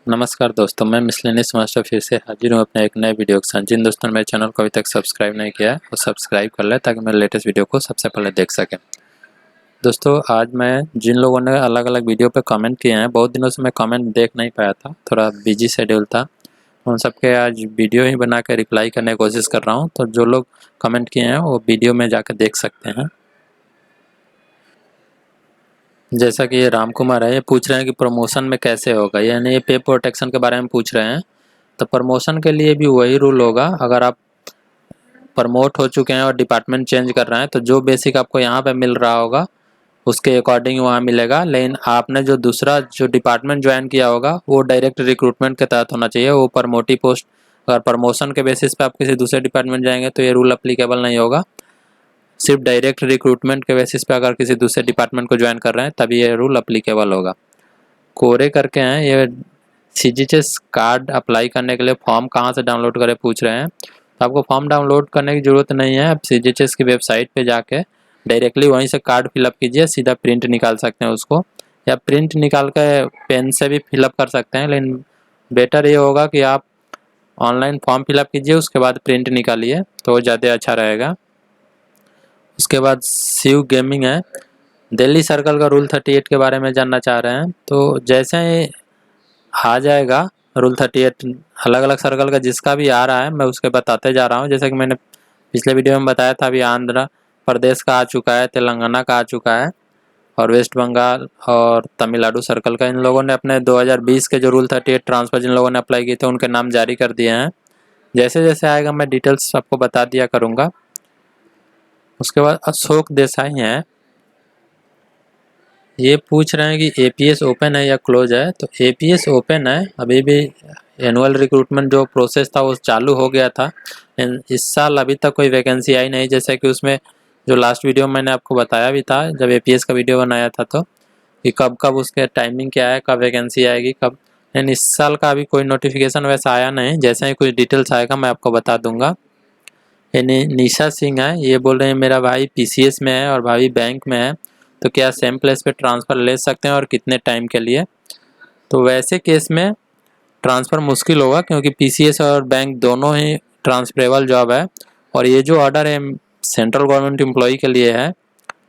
नमस्कार दोस्तों, मैं मिसलेनियस मास्टर फिर से हाजिर हूँ अपने एक नए वीडियो के साथ। जिन दोस्तों ने मेरे चैनल को अभी तक सब्सक्राइब नहीं किया है वो सब्सक्राइब कर लें ताकि मेरे लेटेस्ट वीडियो को सबसे पहले देख सकें। दोस्तों, आज मैं जिन लोगों ने अलग अलग वीडियो पे कमेंट किए हैं, बहुत दिनों से मैं कमेंट देख नहीं पाया था, थोड़ा बिजी शेड्यूल था, उन सबके आज वीडियो ही बना के रिप्लाई करने की कोशिश कर रहा हूँ। तो जो लोग कमेंट किए हैं वो वीडियो में जाकर देख सकते हैं। जैसा कि ये राम कुमार है, ये पूछ रहे हैं कि प्रमोशन में कैसे होगा, यानी ये पे प्रोटेक्शन के बारे में पूछ रहे हैं। तो प्रमोशन के लिए भी वही रूल होगा। अगर आप प्रमोट हो चुके हैं और डिपार्टमेंट चेंज कर रहे हैं तो जो बेसिक आपको यहाँ पे मिल रहा होगा उसके अकॉर्डिंग वहाँ मिलेगा। लेकिन आपने जो दूसरा जो डिपार्टमेंट ज्वाइन किया होगा वो डायरेक्ट रिक्रूटमेंट के तहत होना चाहिए, वो प्रमोटी पोस्ट। अगर प्रमोशन के बेसिस पे आप किसी दूसरे डिपार्टमेंट जाएंगे तो ये रूल अप्लीकेबल नहीं होगा। सिर्फ डायरेक्ट रिक्रूटमेंट के बेसिस पे अगर किसी दूसरे डिपार्टमेंट को ज्वाइन कर रहे हैं तभी ये रूल अप्लीकेबल होगा। कोरे करके हैं ये सीजीएचएस कार्ड अप्लाई करने के लिए फॉर्म कहाँ से डाउनलोड करें पूछ रहे हैं। तो आपको फॉर्म डाउनलोड करने की ज़रूरत नहीं है। आप सीजीएचएस की वेबसाइट पे जाके डायरेक्टली वहीं से कार्ड फिलअप कीजिए, सीधा प्रिंट निकाल सकते हैं उसको, या प्रिंट निकाल के पेन से भी फिलअप कर सकते हैं। लेकिन बेटर ये होगा कि आप ऑनलाइन फॉर्म फिलअप कीजिए, उसके बाद प्रिंट निकालिए तो ज़्यादा अच्छा रहेगा। उसके बाद शिव गेमिंग है, दिल्ली सर्कल का रूल 38 के बारे में जानना चाह रहे हैं। तो जैसे ही आ जाएगा रूल 38 अलग अलग सर्कल का जिसका भी आ रहा है मैं उसके बताते जा रहा हूँ। जैसे कि मैंने पिछले वीडियो में बताया था, अभी आंध्र प्रदेश का आ चुका है, तेलंगाना का आ चुका है और वेस्ट बंगाल और तमिलनाडु सर्कल का। इन लोगों ने अपने 2020 के जो रूल 38 ट्रांसफर जिन लोगों ने अप्लाई किए थे उनके नाम जारी कर दिए हैं। जैसे जैसे आएगा मैं डिटेल्स आपको बता दिया करूँगा। उसके बाद अशोक देसाई हैं, ये पूछ रहे हैं कि एपीएस ओपन है या क्लोज है। तो एपीएस ओपन है, अभी भी एनुअल रिक्रूटमेंट जो प्रोसेस था वो चालू हो गया था। इस साल अभी तक कोई वैकेंसी आई नहीं, जैसे कि उसमें जो लास्ट वीडियो मैंने आपको बताया भी था जब एपीएस का वीडियो बनाया था, तो कि कब कब उसके टाइमिंग क्या है, कब वैकेंसी आएगी कब। लेकिन इस साल का अभी कोई नोटिफिकेशन वैसा आया नहीं, जैसे ही कुछ डिटेल्स आएगा मैं आपको बता दूंगा। यानी निशा सिंह है, ये बोल रहे हैं मेरा भाई पीसीएस में है और भाभी बैंक में है, तो क्या सेम प्लेस पे ट्रांसफ़र ले सकते हैं और कितने टाइम के लिए। तो वैसे केस में ट्रांसफ़र मुश्किल होगा क्योंकि पीसीएस और बैंक दोनों ही ट्रांसफरेबल जॉब है और ये जो ऑर्डर है सेंट्रल गवर्नमेंट एम्प्लॉई के लिए है।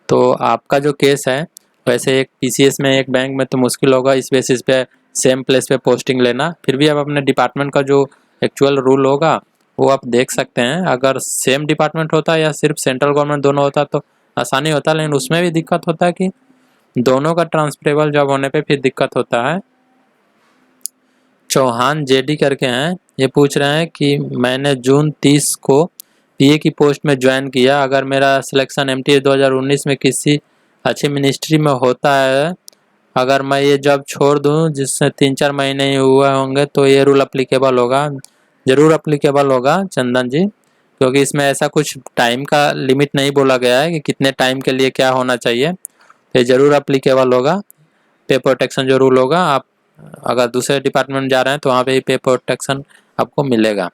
तो आपका जो केस है वैसे एक पीसीएस में एक बैंक में तो मुश्किल होगा इस बेसिस पे सेम प्लेस पे पोस्टिंग लेना। फिर भी आप अपने डिपार्टमेंट का जो एक्चुअल रूल होगा वो आप देख सकते हैं। अगर सेम डिपार्टमेंट होता या सिर्फ सेंट्रल गवर्नमेंट दोनों होता तो आसानी होता, लेकिन उसमें भी दिक्कत होता है कि दोनों का ट्रांसफरेबल जॉब होने पे फिर दिक्कत होता है। चौहान जेडी करके हैं, ये पूछ रहे हैं कि मैंने जून 30 को पीए की पोस्ट में ज्वाइन किया, अगर मेरा सिलेक्शन एमटीए 2019 में किसी अच्छी मिनिस्ट्री में होता है, अगर मैं ये जॉब छोड़ दूं जिससे 3-4 महीने ही हुए होंगे तो ये रूल अप्लीकेबल होगा। ज़रूर अप्लीकेबल होगा चंदन जी, क्योंकि इसमें ऐसा कुछ टाइम का लिमिट नहीं बोला गया है कि कितने टाइम के लिए क्या होना चाहिए। तो ये ज़रूर अप्लीकेबल होगा। पे प्रोटेक्शन जो रूल होगा, आप अगर दूसरे डिपार्टमेंट जा रहे हैं तो वहाँ पे ही पे प्रोटेक्शन आपको मिलेगा।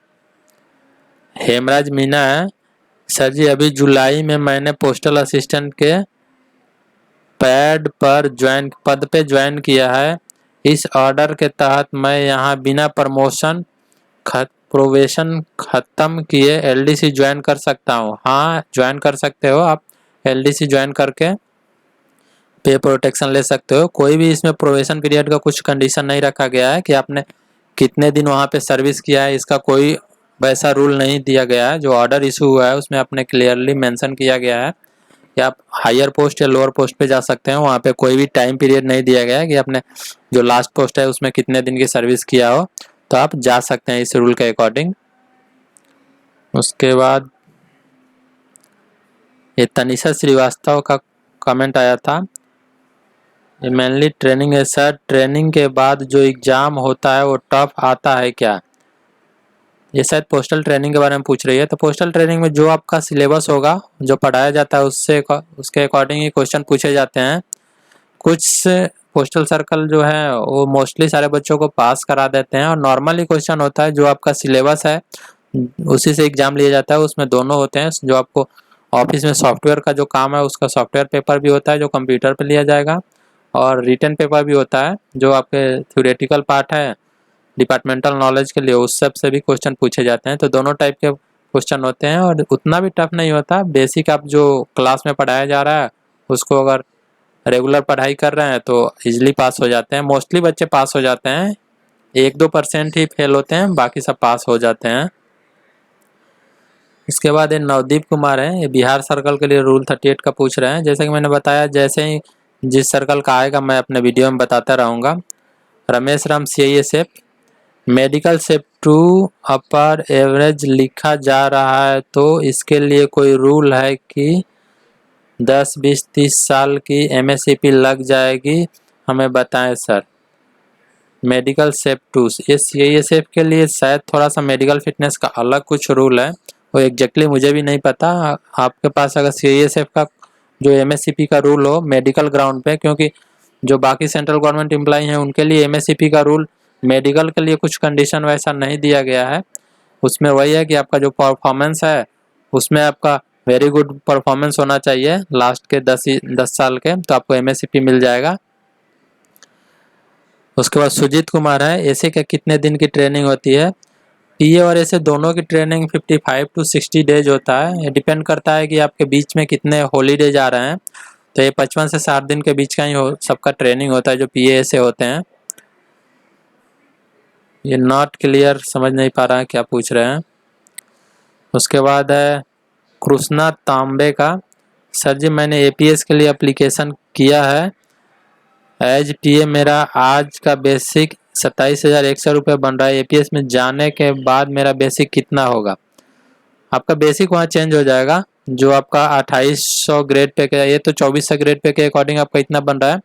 हेमराज मीना है, सर जी अभी जुलाई में मैंने पोस्टल असिस्टेंट के पद पे ज्वाइन किया है। इस ऑर्डर के तहत मैं यहाँ बिना प्रमोशन प्रोबेशन ख़त्म किए एलडीसी ज्वाइन कर सकता हूँ? हाँ, ज्वाइन कर सकते हो आप। एलडीसी ज्वाइन करके पे प्रोटेक्शन ले सकते हो। कोई भी इसमें प्रोबेशन पीरियड का कुछ कंडीशन नहीं रखा गया है कि आपने कितने दिन वहाँ पे सर्विस किया है, इसका कोई वैसा रूल नहीं दिया गया है। जो ऑर्डर इशू हुआ है उसमें आपने क्लियरली मेंशन किया गया है कि आप हायर पोस्ट या लोअर पोस्ट पे जा सकते हैं। वहाँ पे कोई भी टाइम पीरियड नहीं दिया गया है कि आपने जो लास्ट पोस्ट है उसमें कितने दिन की सर्विस किया हो, तो आप जा सकते हैं इस रूल के अकॉर्डिंग। उसके बाद ये तनिषा श्रीवास्तव का कमेंट आया था, ये मेनली ट्रेनिंग है सर, ट्रेनिंग के बाद जो एग्ज़ाम होता है वो टफ आता है क्या? ये शायद पोस्टल ट्रेनिंग के बारे में पूछ रही है। तो पोस्टल ट्रेनिंग में जो आपका सिलेबस होगा, जो पढ़ाया जाता है उसके अकॉर्डिंग ही क्वेश्चन पूछे जाते हैं। कुछ पोस्टल सर्कल जो है वो मोस्टली सारे बच्चों को पास करा देते हैं और नॉर्मली क्वेश्चन होता है जो आपका सिलेबस है उसी से एग्ज़ाम लिया जाता है। उसमें दोनों होते हैं, जो आपको ऑफिस में सॉफ्टवेयर का जो काम है उसका सॉफ्टवेयर पेपर भी होता है जो कंप्यूटर पर लिया जाएगा, और रिटन पेपर भी होता है जो आपके थ्योरेटिकल पार्ट है डिपार्टमेंटल नॉलेज के लिए, उस सब से भी क्वेश्चन पूछे जाते हैं। तो दोनों टाइप के क्वेश्चन होते हैं और उतना भी टफ नहीं होता। बेसिक आप जो क्लास में पढ़ाया जा रहा है उसको अगर रेगुलर पढ़ाई कर रहे हैं तो इजीली पास हो जाते हैं। मोस्टली बच्चे पास हो जाते हैं, 1-2% ही फेल होते हैं, बाकी सब पास हो जाते हैं। इसके बाद ये नवदीप कुमार है, ये बिहार सर्कल के लिए रूल 38 का पूछ रहे हैं। जैसे कि मैंने बताया, जैसे ही जिस सर्कल का आएगा मैं अपने वीडियो में बताता रहूँगा। रमेश राम CISF, मेडिकल सेप 2 अपर एवरेज लिखा जा रहा है तो इसके लिए कोई रूल है कि 10, 20, 30 साल की MSCP लग जाएगी, हमें बताएं सर। मेडिकल सेप 2 ये CISF के लिए शायद थोड़ा सा मेडिकल फिटनेस का अलग कुछ रूल है, वो एग्जैक्टली मुझे भी नहीं पता। आपके पास अगर CISF का जो MSCP का रूल हो मेडिकल ग्राउंड पे, क्योंकि जो बाकी सेंट्रल गवर्नमेंट एम्प्लॉई हैं उनके लिए MSCP का रूल, मेडिकल के लिए कुछ कंडीशन वैसा नहीं दिया गया है। उसमें वही है कि आपका जो परफॉर्मेंस है उसमें आपका वेरी गुड परफॉर्मेंस होना चाहिए लास्ट के 10 साल के, तो आपको MSCP मिल जाएगा। उसके बाद सुजीत कुमार है, ऐसे का कितने दिन की ट्रेनिंग होती है? PA और ऐसे दोनों की ट्रेनिंग 55 to 60 डेज होता है। ये डिपेंड करता है कि आपके बीच में कितने हॉलीडेज आ रहे हैं। तो ये 55 से 60 दिन के बीच का ही सबका ट्रेनिंग होता है जो PA से होते हैं। ये नॉट क्लियर, समझ नहीं पा रहा है क्या पूछ रहे हैं। उसके बाद है कृष्णा तांबे का, सर जी मैंने APS के लिए एप्लीकेशन किया है, एज PA मेरा आज का बेसिक 27,100 रुपये बन रहा है। APS में जाने के बाद मेरा बेसिक कितना होगा? आपका बेसिक वहाँ चेंज हो जाएगा। जो आपका 2800 ग्रेड पे के, ये तो 2400 ग्रेड पे के अकॉर्डिंग आपका इतना बन रहा है,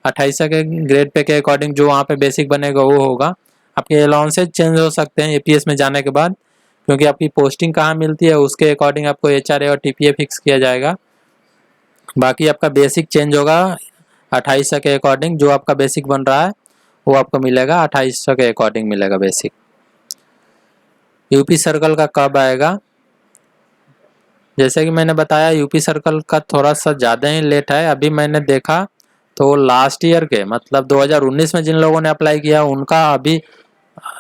2800 के ग्रेड पे के अकॉर्डिंग जो वहाँ पे बेसिक बनेगा वो होगा। आपके अलाउंसेज चेंज हो सकते हैं APS में जाने के बाद, क्योंकि आपकी पोस्टिंग कहाँ मिलती है उसके अकॉर्डिंग आपको HRA और TPA फिक्स किया जाएगा। बाकी आपका बेसिक चेंज होगा 2800 के अकॉर्डिंग, जो आपका बेसिक बन रहा है वो आपको मिलेगा 2800 के अकॉर्डिंग मिलेगा बेसिक। यूपी सर्कल का कब आएगा? जैसे कि मैंने बताया यूपी सर्कल का थोड़ा सा ज़्यादा ही लेट है। अभी मैंने देखा तो लास्ट ईयर के मतलब 2019 में जिन लोगों ने अप्लाई किया उनका अभी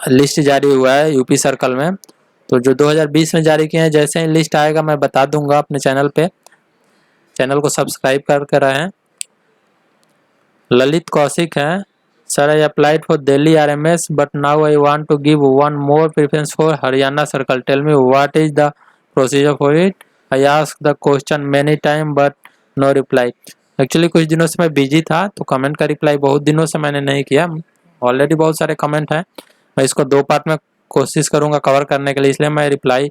लिस्ट जारी हुआ है यूपी सर्कल में। तो जो 2020 में जारी किए हैं, जैसे ही लिस्ट आएगा मैं बता दूंगा अपने चैनल पे। चैनल को सब्सक्राइब करके रहें। ललित कौशिक हैं, sir I applied for Delhi RMS but now I want to give one more preference for Haryana circle, tell me what is the procedure for it, I ask the question many time but no reply. Actually कुछ दिनों से मैं busy था तो comment का reply बहुत दिनों से मैंने नहीं किया। ऑलरेडी बहुत सारे कमेंट हैं, मैं इसको 2 पार्ट में कोशिश करूंगा कवर करने के लिए, इसलिए मैं रिप्लाई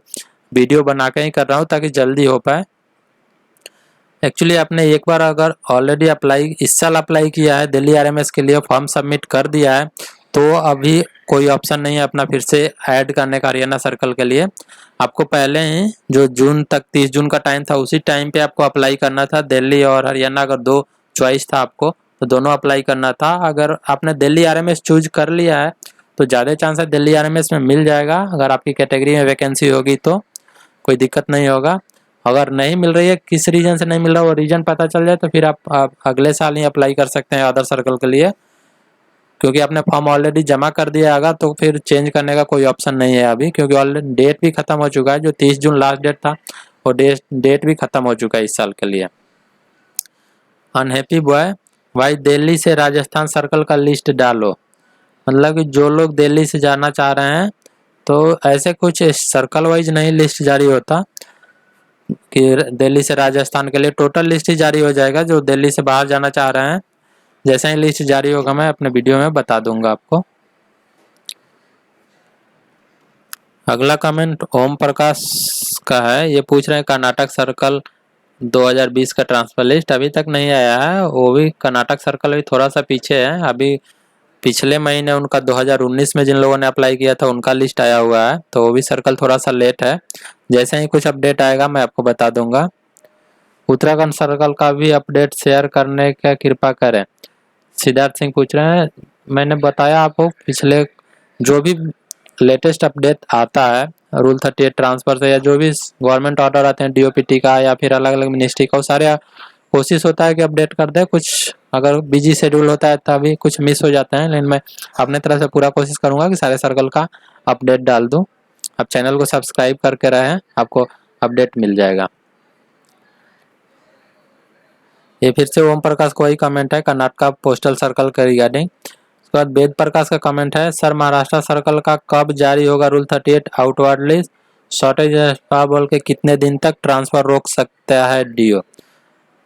वीडियो बना के ही कर रहा हूँ ताकि जल्दी हो पाए। एक्चुअली आपने एक बार अगर ऑलरेडी अप्लाई इस साल अप्लाई किया है दिल्ली RMS के लिए, फॉर्म सबमिट कर दिया है, तो अभी कोई ऑप्शन नहीं है अपना फिर से ऐड करने का हरियाणा सर्कल के लिए। आपको पहले ही जो जून तक 30 जून का टाइम था उसी टाइम पे आपको अप्लाई करना था। दिल्ली और हरियाणा अगर 2 चॉइस था आपको तो दोनों अप्लाई करना था। अगर आपने दिल्ली RMS चूज कर लिया है तो ज़्यादा चांस है दिल्ली RMS में मिल जाएगा। अगर आपकी कैटेगरी में वैकेंसी होगी तो कोई दिक्कत नहीं होगा। अगर नहीं मिल रही है, किस रीजन से नहीं मिल रहा वो रीजन पता चल जाए तो फिर आप अगले साल ही अप्लाई कर सकते हैं अदर सर्कल के लिए, क्योंकि आपने फॉर्म ऑलरेडी जमा कर दिया होगा तो फिर चेंज करने का कोई ऑप्शन नहीं है अभी, क्योंकि ऑलरेडी डेट भी खत्म हो चुका है। जो 30 जून लास्ट डेट था वो डेट भी खत्म हो चुका है इस साल के लिए। अनहैप्पी बॉय, भाई दिल्ली से राजस्थान सर्कल का लिस्ट डालो, मतलब कि जो लोग दिल्ली से जाना चाह रहे हैं तो ऐसे कुछ सर्कल वाइज नहीं लिस्ट जारी होता कि दिल्ली से राजस्थान के लिए, टोटल लिस्ट ही जारी हो जाएगा जो दिल्ली से बाहर जाना चाह रहे हैं। जैसे ही लिस्ट जारी होगा मैं अपने वीडियो में बता दूंगा आपको। अगला कमेंट ओम प्रकाश का है, ये पूछ रहे हैं कर्नाटक सर्कल 2020 का ट्रांसफर लिस्ट अभी तक नहीं आया है। वो भी कर्नाटक सर्कल भी थोड़ा सा पीछे है, अभी पिछले महीने उनका 2019 में जिन लोगों ने अप्लाई किया था उनका लिस्ट आया हुआ है, तो वो भी सर्कल थोड़ा सा लेट है। जैसे ही कुछ अपडेट आएगा मैं आपको बता दूंगा। उत्तराखंड सर्कल का भी अपडेट शेयर करने का कृपा करें, सिद्धार्थ सिंह पूछ रहे हैं। मैंने बताया आपको पिछले जो भी लेटेस्ट अपडेट आता है रूल 38 ट्रांसफर से या जो भी गवर्नमेंट ऑर्डर आते हैं DOPT का या फिर अलग अलग मिनिस्ट्री का, वो सारे कोशिश होता है कि अपडेट कर दे, कुछ अगर बिजी शेड्यूल होता है तभी कुछ मिस हो जाता है, लेकिन मैं अपने तरफ से पूरा कोशिश करूँगा कि सारे सर्कल का अपडेट डाल दूँ। आप चैनल को सब्सक्राइब करके रहें, आपको अपडेट मिल जाएगा। ये फिर से ओम प्रकाश का वही कमेंट है कर्नाटका पोस्टल सर्कल के रिगार्डिंग। उसके बाद वेद प्रकाश का कमेंट है, सर महाराष्ट्र सर्कल का कब जारी होगा रूल 38 आउटवर्डली शॉर्टेज स्टाफ बोल के कितने दिन तक ट्रांसफर रोक सकता है डीओ।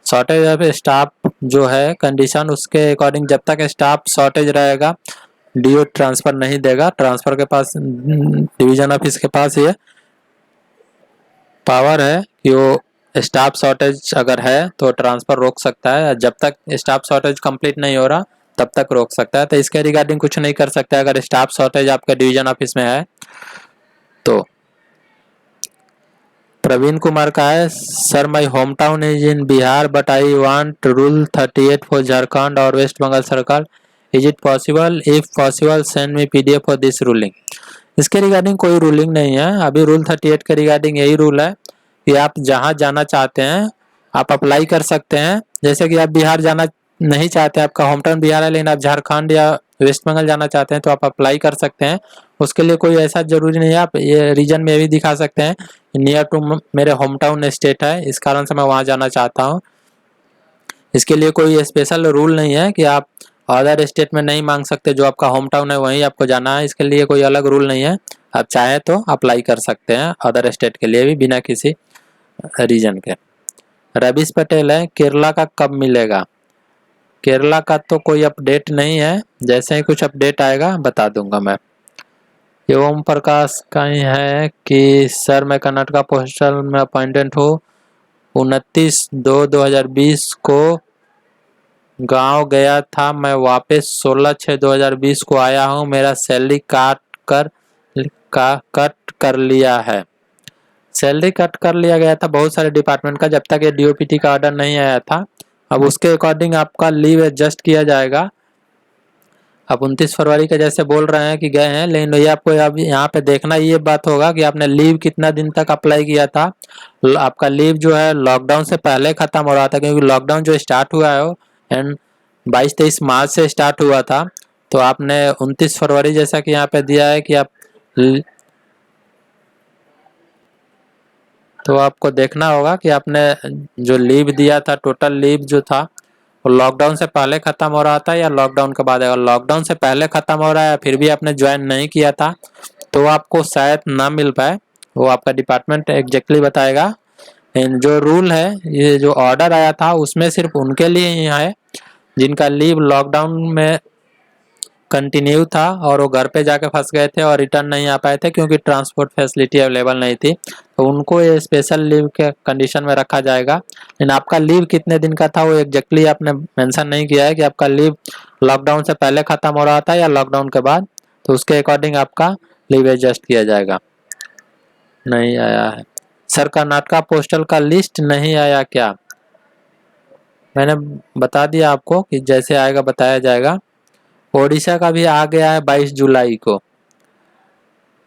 शॉर्टेज ऑफ स्टाफ जो है कंडीशन, उसके अकॉर्डिंग जब तक स्टाफ शॉर्टेज रहेगा डीओ ट्रांसफर नहीं देगा। ट्रांसफर के पास, डिवीजन ऑफिस के पास ये पावर है कि वो स्टाफ शॉर्टेज अगर है तो ट्रांसफर रोक सकता है, जब तक स्टाफ शॉर्टेज कंप्लीट नहीं हो रहा तब तक रोक सकता है। तो इसके रिगार्डिंग कुछ नहीं कर सकता अगर स्टाफ शॉर्टेज आपके डिवीजन ऑफिस में है तो। प्रवीण कुमार का है, sir my home town is in Bihar but I want rule 38 for Jharkhand और West Bengal circle, is it possible, if possible send me PDF for this ruling. इसके रिगार्डिंग कोई रूलिंग नहीं है अभी। रूल 38 के रिगार्डिंग यही रूल है कि आप जहां जाना चाहते हैं आप अप्लाई कर सकते हैं। जैसे कि आप बिहार जाना नहीं चाहते, आपका होम टाउन बिहार है लेकिन आप झारखंड या वेस्ट बंगाल जाना चाहते हैं तो आप अप्लाई कर सकते हैं। उसके लिए कोई ऐसा जरूरी नहीं है, आप ये रीजन में भी दिखा सकते हैं नियर टू मेरे होम टाउन स्टेट है, इस कारण से मैं वहां जाना चाहता हूँ। इसके लिए कोई स्पेशल रूल नहीं है कि आप अदर स्टेट में नहीं मांग सकते, जो आपका होम टाउन है वहीं आपको जाना है। इसके लिए कोई अलग रूल नहीं है, आप चाहे तो अप्लाई कर सकते हैं अदर स्टेट के लिए भी बिना किसी रीजन के। रवीश पटेल है, केरला का कब मिलेगा। केरला का तो कोई अपडेट नहीं है, जैसे ही कुछ अपडेट आएगा बता दूंगा मैं। ओम प्रकाश का ही है कि सर मैं कर्नाटका पोस्टल में अपॉइंटेड हूँ, 29/2/2020 को गांव गया था, मैं वापस 16/6/2020 को आया हूँ, मेरा सैलरी कट कर लिया है। सैलरी कट कर लिया गया था बहुत सारे डिपार्टमेंट का, जब तक ये डीओपीटी का ऑर्डर नहीं आया था। अब उसके अकॉर्डिंग आपका लीव एडजस्ट किया जाएगा। अब 29 फरवरी के जैसे बोल रहे हैं कि गए हैं, लेकिन ये आपको अब यहाँ पे देखना ये बात होगा कि आपने लीव कितना दिन तक अप्लाई किया था। आपका लीव जो है लॉकडाउन से पहले खत्म हो रहा था, क्योंकि लॉकडाउन जो स्टार्ट हुआ है एंड 22-23 मार्च से स्टार्ट हुआ था। तो आपने 29 फरवरी जैसा कि यहाँ पे दिया है कि आप, तो आपको देखना होगा कि आपने जो लीव दिया था, टोटल लीव जो था वो लॉकडाउन से पहले खत्म हो रहा था या लॉकडाउन के बाद। अगर लॉकडाउन से पहले खत्म हो रहा है फिर भी आपने ज्वाइन नहीं किया था तो आपको शायद ना मिल पाए, वो आपका डिपार्टमेंट एग्जैक्टली बताएगा। जो रूल है, ये जो ऑर्डर आया था उसमें सिर्फ उनके लिए ही है जिनका लीव लॉकडाउन में कंटिन्यू था और वो घर पे जाके फंस गए थे और रिटर्न नहीं आ पाए थे क्योंकि ट्रांसपोर्ट फैसिलिटी अवेलेबल नहीं थी, तो उनको ये स्पेशल लीव के कंडीशन में रखा जाएगा। लेकिन आपका लीव कितने दिन का था वो एग्जैक्टली आपने मेंशन नहीं किया है कि आपका लीव लॉकडाउन से पहले खत्म हो रहा था या लॉकडाउन के बाद, तो उसके अकॉर्डिंग आपका लीव एडजस्ट किया जाएगा। नहीं आया है सर, कर्नाटका पोस्टल का लिस्ट नहीं आया क्या। मैंने बता दिया आपको कि जैसे आएगा बताया जाएगा। ओडिशा का भी आ गया है 22 जुलाई को।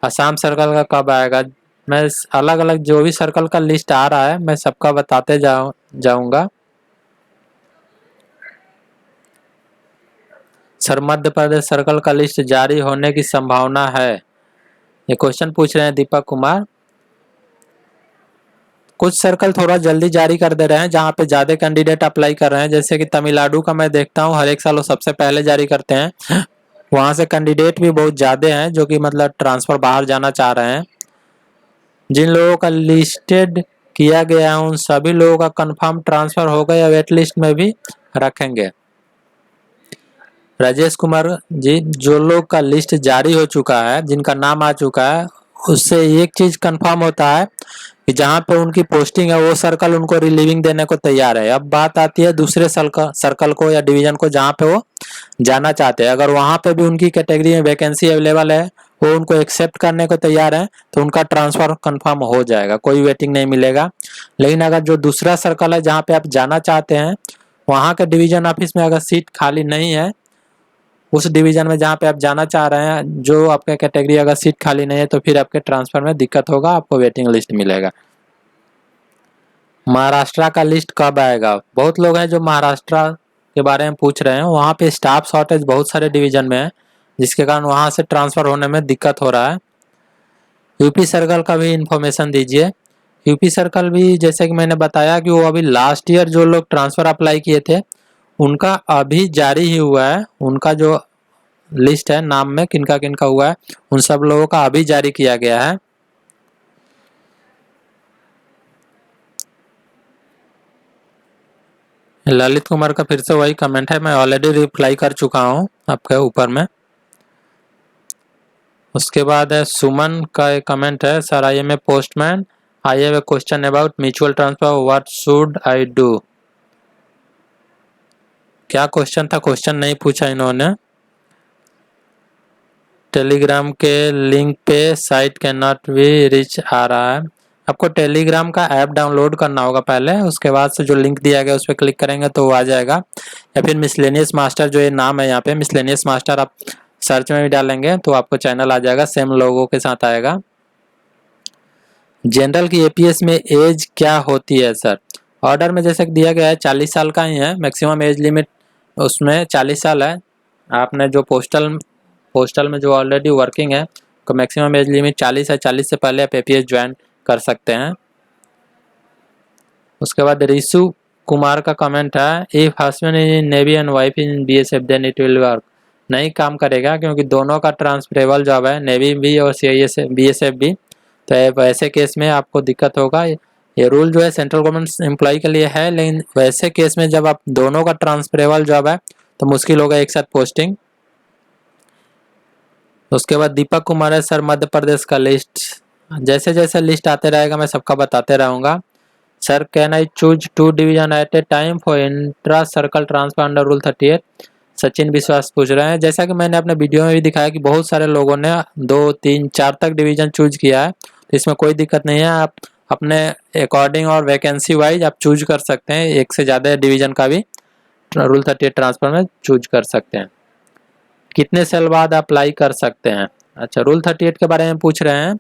असम सर्कल का कब आएगा। मैं अलग अलग जो भी सर्कल का लिस्ट आ रहा है मैं सबका बताते जाऊंगा। सर मध्य प्रदेश सर्कल का लिस्ट जारी होने की संभावना है, ये क्वेश्चन पूछ रहे हैं दीपक कुमार। कुछ सर्कल थोड़ा जल्दी जारी कर दे रहे हैं जहाँ पे ज्यादा कैंडिडेट अप्लाई कर रहे हैं, जैसे कि तमिलनाडु का मैं देखता हूँ हर एक साल वो सबसे पहले जारी करते हैं। वहां से कैंडिडेट भी बहुत ज्यादा हैं जो कि मतलब ट्रांसफर बाहर जाना चाह रहे हैं। जिन लोगों का लिस्टेड किया गया है उन सभी लोगों का कंफर्म ट्रांसफर हो गया, वेट लिस्ट में भी रखेंगे। राजेश कुमार जी, जो लोग का लिस्ट जारी हो चुका है, जिनका नाम आ चुका है, उससे एक चीज कंफर्म होता है कि जहाँ पे उनकी पोस्टिंग है वो सर्कल उनको रिलीविंग देने को तैयार है। अब बात आती है दूसरे सर्कल को या डिवीजन को जहाँ पे वो जाना चाहते हैं, अगर वहां पे भी उनकी कैटेगरी में वैकेंसी अवेलेबल है, वो उनको एक्सेप्ट करने को तैयार है, तो उनका ट्रांसफर कंफर्म हो जाएगा, कोई वेटिंग नहीं मिलेगा। लेकिन अगर जो दूसरा सर्कल है जहाँ पे आप जाना चाहते हैं वहां के डिवीजन ऑफिस में अगर सीट खाली नहीं है, उस डिवीजन में जहाँ पे आप जाना चाह रहे हैं जो आपका कैटेगरी अगर सीट खाली नहीं है, तो फिर आपके ट्रांसफर में दिक्कत होगा, आपको वेटिंग लिस्ट मिलेगा। महाराष्ट्र का लिस्ट कब आएगा? बहुत लोग हैं जो महाराष्ट्र के बारे में पूछ रहे हैं। वहाँ पे स्टाफ शॉर्टेज बहुत सारे डिवीजन में है, जिसके कारण वहाँ से ट्रांसफर होने में दिक्कत हो रहा है। यूपी सर्कल का भी इंफॉर्मेशन दीजिए। यूपी सर्कल भी जैसे कि मैंने बताया कि वो अभी लास्ट ईयर जो लोग ट्रांसफर अप्लाई किए थे उनका अभी जारी ही हुआ है। उनका जो लिस्ट है नाम में किनका किनका हुआ है उन सब लोगों का अभी जारी किया गया है। ललित कुमार का फिर से वही कमेंट है, मैं ऑलरेडी रिप्लाई कर चुका हूँ आपके ऊपर में। उसके बाद है सुमन का एक कमेंट है, sir I am a postman, I have a question about mutual transfer, what should I do. क्या क्वेश्चन था? क्वेश्चन नहीं पूछा इन्होंने। टेलीग्राम के लिंक पे site can not be reach आ रहा है। आपको टेलीग्राम का ऐप डाउनलोड करना होगा पहले, उसके बाद से जो लिंक दिया गया उस पर क्लिक करेंगे तो वो आ जाएगा। या फिर मिसलेनियस मास्टर जो ये नाम है यहाँ पे मिसलेनियस मास्टर आप सर्च में भी डालेंगे तो आपको चैनल आ जाएगा, सेम लोगों के साथ आएगा। जनरल की एपीएस में एज क्या होती है सर? ऑर्डर में जैसे दिया गया है 40 साल का ही है, मैक्सिमम एज लिमिट उसमें 40 साल है। आपने जो पोस्टल में जो ऑलरेडी वर्किंग है तो मैक्सिमम एज लिमिट 40 है, 40 से पहले आप एपीएस ज्वाइन कर सकते हैं। उसके बाद रिशु कुमार का कमेंट है, if husband is in navy and wife in BSF then it will work. नहीं काम करेगा क्योंकि दोनों का ट्रांसफरेबल जॉब है, नेवी भी और बीएसएफ भी। तो वैसे केस में आपको दिक्कत होगा। ये रूल जो है सेंट्रल गवर्नमेंट एम्प्लॉय के लिए है, लेकिन वैसे केस में जब आप दोनों का ट्रांसफरेबल जॉब है तो मुश्किल होगा एक साथ पोस्टिंग। उसके बाद दीपक कुमार है, सर मध्य प्रदेश का लिस्ट, जैसे जैसे लिस्ट आते रहेगा मैं सबका बताते रहूँगा। Sir can I choose 2 division at a time for intra circle transfer under rule 38? Sachin Vishwas पूछ रहे हैं। जैसा कि मैंने अपने वीडियो में भी दिखाया कि बहुत सारे लोगों ने 2, 3, 4 तक डिवीजन चूज किया है, तो इसमें कोई दिक्कत नहीं है। आप अपने अकॉर्डिंग और वैकेंसी वाइज आप चूज कर सकते हैं, एक से ज़्यादा डिवीजन का भी रूल 38 ट्रांसफर में चूज कर सकते हैं। कितने साल बाद अप्लाई कर सकते हैं? अच्छा, रूल 38 के बारे में पूछ रहे हैं,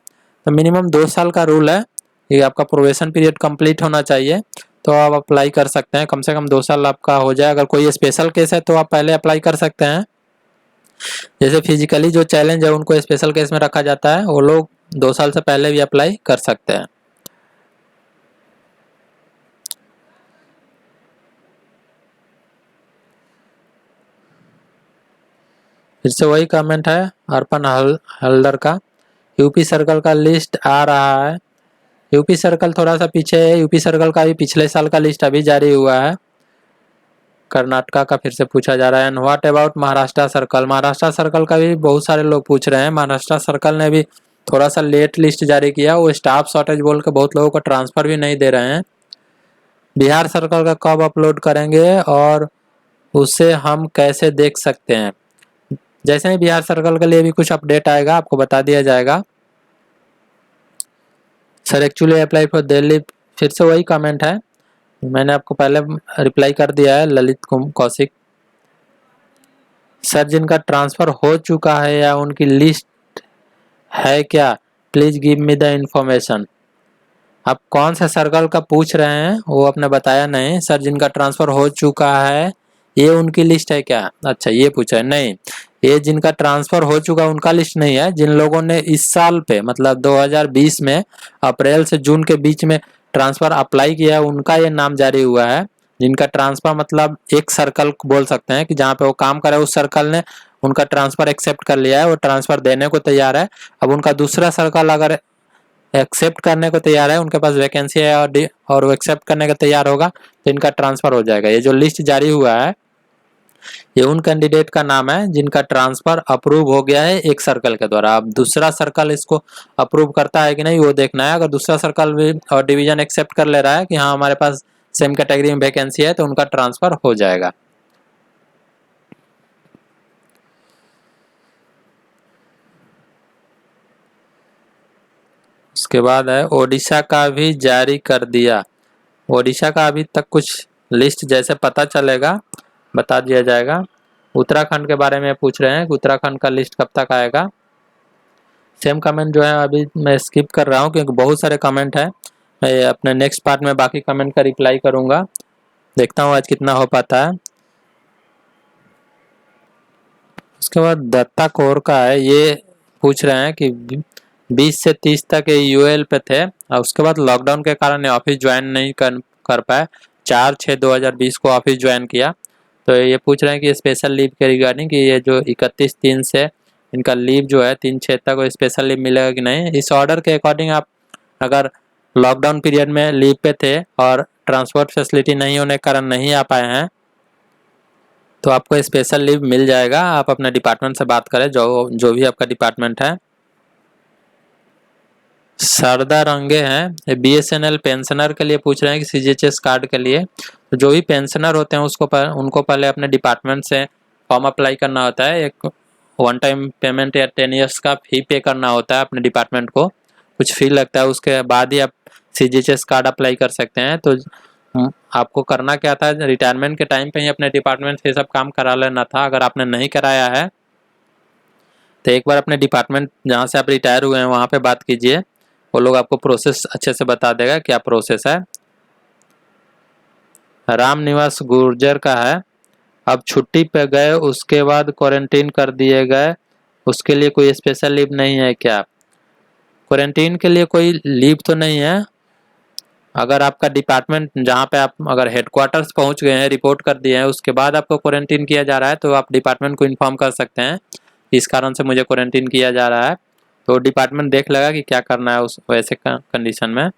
तो मिनिमम 2 साल का रूल है। ये आपका प्रोबेशन पीरियड कंप्लीट होना चाहिए तो आप अप्लाई कर सकते हैं। कम से कम 2 साल आपका हो जाए। अगर कोई स्पेशल केस है तो आप पहले अप्लाई कर सकते हैं। जैसे फिजिकली जो चैलेंज है उनको स्पेशल केस में रखा जाता है, वो लोग 2 साल से पहले भी अप्लाई कर सकते हैं। फिर से वही कमेंट है अर्पण हल्दर का, यूपी सर्कल का लिस्ट आ रहा है। यूपी सर्कल थोड़ा सा पीछे है, यूपी सर्कल का भी पिछले साल का लिस्ट अभी जारी हुआ है। कर्नाटका का फिर से पूछा जा रहा है। And what about Maharashtra circle? Maharashtra circle का भी बहुत सारे लोग पूछ रहे हैं। महाराष्ट्र सर्कल ने भी थोड़ा सा लेट लिस्ट जारी किया, वो स्टाफ शॉर्टेज बोल के बहुत लोगों को ट्रांसफर भी नहीं दे रहे हैं। बिहार सर्कल का कब अपलोड करेंगे और उसे हम कैसे देख सकते हैं? जैसे ही बिहार सर्कल के लिए भी कुछ अपडेट आएगा आपको बता दिया जाएगा। Sir actually apply for Delhi, फिर से वही कमेंट है, मैंने आपको पहले रिप्लाई कर दिया है। ललित कौशिक, सर जिनका ट्रांसफर हो चुका है या उनकी लिस्ट है क्या, please give me the information. आप कौन सा सर्कल का पूछ रहे हैं वो आपने बताया नहीं। सर जिनका ट्रांसफर हो चुका है ये उनकी लिस्ट है क्या? अच्छा ये पूछा है। नहीं, ये जिनका ट्रांसफर हो चुका उनका लिस्ट नहीं है। जिन लोगों ने इस साल पे मतलब 2020 में अप्रैल से जून के बीच में ट्रांसफर अप्लाई किया है उनका ये नाम जारी हुआ है। जिनका ट्रांसफर मतलब एक सर्कल बोल सकते हैं कि जहाँ पे वो काम करे उस सर्कल ने उनका ट्रांसफर एक्सेप्ट कर लिया है, वो ट्रांसफर देने को तैयार है। अब उनका दूसरा सर्कल अगर एक्सेप्ट करने को तैयार है, उनके पास वैकेंसी है और वो एक्सेप्ट करने को तैयार होगा तो इनका ट्रांसफर हो जाएगा। ये जो लिस्ट जारी हुआ है ये उन कैंडिडेट का नाम है जिनका ट्रांसफर अप्रूव हो गया है एक सर्कल के द्वारा। अब दूसरा सर्कल इसको अप्रूव करता है कि नहीं वो देखना है। अगर दूसरा सर्कल भी और डिवीजन एक्सेप्ट कर ले रहा है कि हाँ हमारे पास सेम कैटेगरी में वैकेंसी है तो उनका ट्रांसफर हो जाएगा। उसके बाद है ओडिशा का भी जारी कर दिया। ओडिशा का अभी तक कुछ लिस्ट जैसे पता चलेगा बता दिया जाएगा। उत्तराखंड के बारे में पूछ रहे हैं कि उत्तराखंड का लिस्ट कब तक आएगा। सेम कमेंट जो है अभी मैं स्किप कर रहा हूँ क्योंकि बहुत सारे कमेंट हैं। मैं अपने नेक्स्ट पार्ट में बाकी कमेंट का रिप्लाई करूँगा। देखता हूँ आज कितना हो पाता है। उसके बाद दत्ता कौर का है, ये पूछ रहे हैं कि 20 से 30 तक ये यूएल पे थे और उसके बाद लॉकडाउन के कारण ऑफिस ज्वाइन नहीं कर पाए। 4/6/2020 को ऑफिस ज्वाइन किया। तो ये पूछ रहे हैं कि स्पेशल लीव के रिगार्डिंग कि ये जो 31/3 से इनका लीव जो है 3/6 तक स्पेशल लीव मिलेगा कि नहीं। इस ऑर्डर के अकॉर्डिंग आप अगर लॉकडाउन पीरियड में लीव पे थे और ट्रांसपोर्ट फैसिलिटी नहीं होने के कारण नहीं आ पाए हैं तो आपको स्पेशल लीव मिल जाएगा। आप अपने डिपार्टमेंट से बात करें, जो भी आपका डिपार्टमेंट है। सरदार रंगे हैं, ये बीएसएनएल पेंशनर के लिए पूछ रहे हैं कि सीजीएचएस कार्ड के लिए। तो जो भी पेंशनर होते हैं उनको पहले अपने डिपार्टमेंट से फॉर्म अप्लाई करना होता है। एक वन टाइम पेमेंट या 10 ईयर्स का फी पे करना होता है अपने डिपार्टमेंट को, कुछ फी लगता है। उसके बाद ही आप सीजीएचएस कार्ड अप्लाई कर सकते हैं। तो आपको करना क्या था, रिटायरमेंट के टाइम पे ही अपने डिपार्टमेंट से सब काम करा लेना था। अगर आपने नहीं कराया है तो एक बार अपने डिपार्टमेंट जहाँ से आप रिटायर हुए हैं वहाँ पे बात कीजिए, वो लोग आपको प्रोसेस अच्छे से बता देगा क्या प्रोसेस है। राम निवास गुर्जर का है, अब छुट्टी पे गए उसके बाद क्वारंटीन कर दिए गए, उसके लिए कोई स्पेशल लीव नहीं है क्या? क्वारंटीन के लिए कोई लीव तो नहीं है। अगर आपका डिपार्टमेंट जहाँ पे आप अगर हेडक्वार्टर्स पहुँच गए हैं, रिपोर्ट कर दिए हैं, उसके बाद आपको क्वारंटीन किया जा रहा है तो आप डिपार्टमेंट को इन्फॉर्म कर सकते हैं इस कारण से मुझे क्वारंटीन किया जा रहा है। तो डिपार्टमेंट देख लेगा कि क्या करना है उस वैसे कंडीशन में।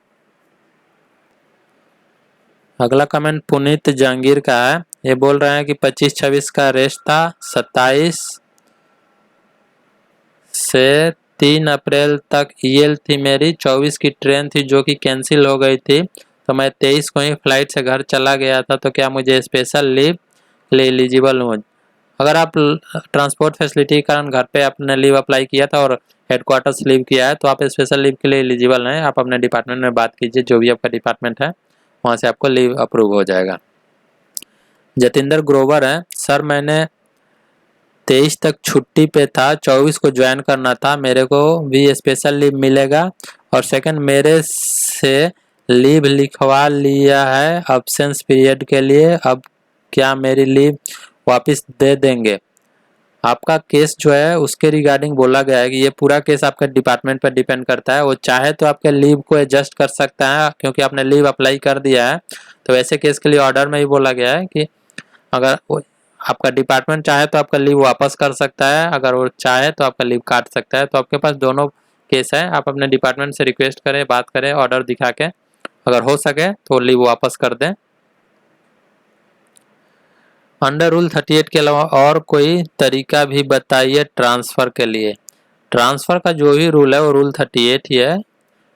अगला कमेंट पुनीत जहांगीर का है, ये बोल रहे हैं कि 25-26 का रेस्ट था, 27 से 3 अप्रैल तक ईएल थी मेरी, 24 की ट्रेन थी जो कि कैंसिल हो गई थी, तो मैं 23 को ही फ्लाइट से घर चला गया था, तो क्या मुझे स्पेशल लीव के लिए एलिजिबल हूँ? अगर आप ट्रांसपोर्ट फैसिलिटी के कारण घर पे आपने लीव अप्लाई किया था और हेडक्वार्टर्स लीव किया है तो आप स्पेशल लीव के लिए एलिजिबल हैं। आप अपने डिपार्टमेंट में बात कीजिए, जो भी आपका डिपार्टमेंट है वहाँ से आपको लीव अप्रूव हो जाएगा। जतिंदर ग्रोवर है, सर मैंने 23 तक छुट्टी पे था, 24 को ज्वाइन करना था, मेरे को भी स्पेशल लीव मिलेगा? और सेकंड, मेरे से लीव लिखवा लिया है अब्सेंस पीरियड के लिए, अब क्या मेरी लीव वापस दे देंगे? आपका केस जो है उसके रिगार्डिंग बोला गया है कि ये पूरा केस आपके डिपार्टमेंट पर डिपेंड करता है। वो चाहे तो आपके लीव को एडजस्ट कर सकता है क्योंकि आपने लीव अप्लाई कर दिया है। तो ऐसे केस के लिए ऑर्डर में ही बोला गया है कि अगर आपका डिपार्टमेंट चाहे तो आपका लीव वापस कर सकता है, अगर वो चाहे तो आपका लीव काट सकता है। तो आपके पास दोनों केस है, आप अपने डिपार्टमेंट से रिक्वेस्ट करें, बात करें, ऑर्डर दिखा के अगर हो सके तो लीव वापस कर दें। अंडर रूल 38 के अलावा और कोई तरीका भी बताइए ट्रांसफ़र के लिए। ट्रांसफ़र का जो भी रूल है वो रूल 38 ही है,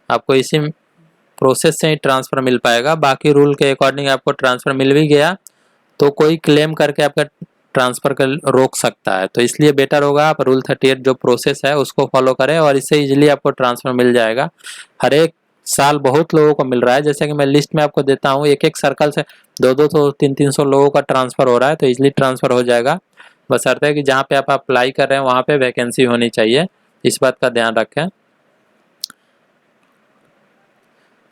आपको इसी प्रोसेस से ही ट्रांसफ़र मिल पाएगा। बाकी रूल के अकॉर्डिंग आपको ट्रांसफ़र मिल भी गया तो कोई क्लेम करके आपका ट्रांसफ़र कर रोक सकता है। तो इसलिए बेटर होगा आप रूल 38 जो प्रोसेस है उसको फॉलो करें और इससे इजीली आपको ट्रांसफ़र मिल जाएगा। हर एक साल बहुत लोगों को मिल रहा है, जैसे कि मैं लिस्ट में आपको देता हूँ, एक एक सर्कल से 200-200 300-300 लोगों का ट्रांसफ़र हो रहा है, तो इजीली ट्रांसफ़र हो जाएगा। बशर्ते कि जहाँ पे आप अप्लाई कर रहे हैं वहाँ पे वैकेंसी होनी चाहिए, इस बात का ध्यान रखें।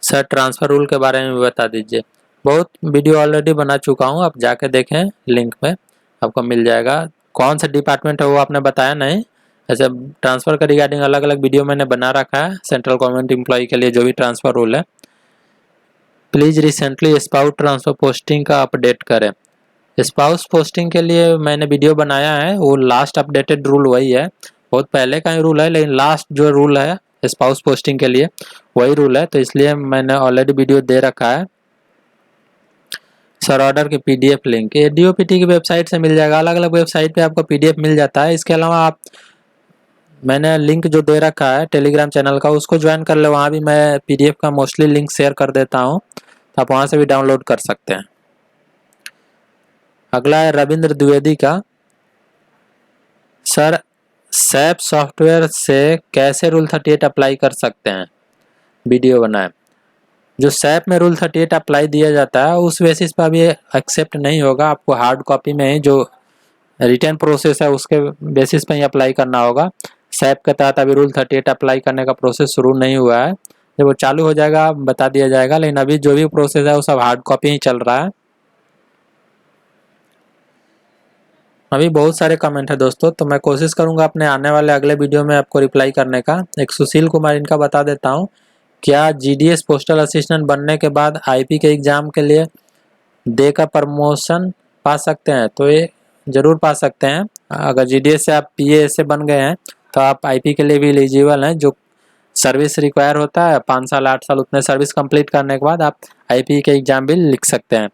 सर ट्रांसफ़र रूल के बारे में बता दीजिए। बहुत वीडियो ऑलरेडी बना चुका हूँ, आप जाके देखें, लिंक में आपको मिल जाएगा। कौन सा डिपार्टमेंट है वो आपने बताया नहीं, ऐसे ट्रांसफ़र का रिगार्डिंग अलग अलग वीडियो मैंने बना रखा है सेंट्रल गवर्नमेंट एम्प्लॉय के लिए जो भी ट्रांसफ़र रूल है। Please recently spouse transfer posting का अपडेट करें। स्पाउस पोस्टिंग के लिए मैंने वीडियो बनाया है, वो लास्ट अपडेटेड रूल वही है, बहुत पहले का ही रूल है, लेकिन लास्ट जो रूल है स्पाउस पोस्टिंग के लिए वही रूल है, तो इसलिए मैंने ऑलरेडी वीडियो दे रखा है। सर ऑर्डर के पीडीएफ लिंक ये डीओपीटी की वेबसाइट से मिल जाएगा, अलग अलग वेबसाइट पे आपको पीडीएफ मिल जाता है। इसके अलावा आप मैंने लिंक जो दे रखा है टेलीग्राम चैनल का उसको ज्वाइन कर ले, वहाँ भी मैं पीडीएफ का मोस्टली लिंक शेयर कर देता हूँ, तो आप वहाँ से भी डाउनलोड कर सकते हैं। अगला है रविंद्र द्विवेदी का, सर सैप सॉफ्टवेयर से कैसे रूल 38 अप्लाई कर सकते हैं, वीडियो बनाए। जो सैप में रूल 38 अप्लाई दिया जाता है उस बेसिस पर अभी एक्सेप्ट नहीं होगा, आपको हार्ड कॉपी में ही जो रिटर्न प्रोसेस है उसके बेसिस पे ही अप्लाई करना होगा। सैप के तहत अभी रूल 38 अप्लाई करने का प्रोसेस शुरू नहीं हुआ है, जब वो चालू हो जाएगा बता दिया जाएगा, लेकिन अभी जो भी प्रोसेस है वो सब हार्ड कॉपी ही चल रहा है। अभी बहुत सारे कमेंट है दोस्तों, तो मैं कोशिश करूंगा अपने आने वाले अगले वीडियो में आपको रिप्लाई करने का। एक सुशील कुमार इनका बता देता हूँ, क्या जीडीएस पोस्टल असिस्टेंट बनने के बाद आईपी के एग्ज़ाम के लिए दे का प्रमोशन पा सकते हैं? तो ये ज़रूर पा सकते हैं। अगर जीडीएस से आप पीए से बन गए हैं तो आप आईपी के लिए भी एलिजिबल हैं। जो सर्विस रिक्वायर होता है 5 साल 8 साल, उतने सर्विस कंप्लीट करने के बाद आप आईपी के एग्ज़ाम भी लिख सकते हैं।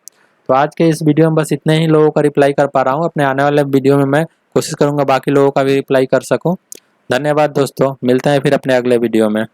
तो आज के इस वीडियो में बस इतने ही लोगों का रिप्लाई कर पा रहा हूँ। अपने आने वाले वीडियो में मैं कोशिश करूँगा बाकी लोगों का भी रिप्लाई कर सकूँ। धन्यवाद दोस्तों, मिलते हैं फिर अपने अगले वीडियो में।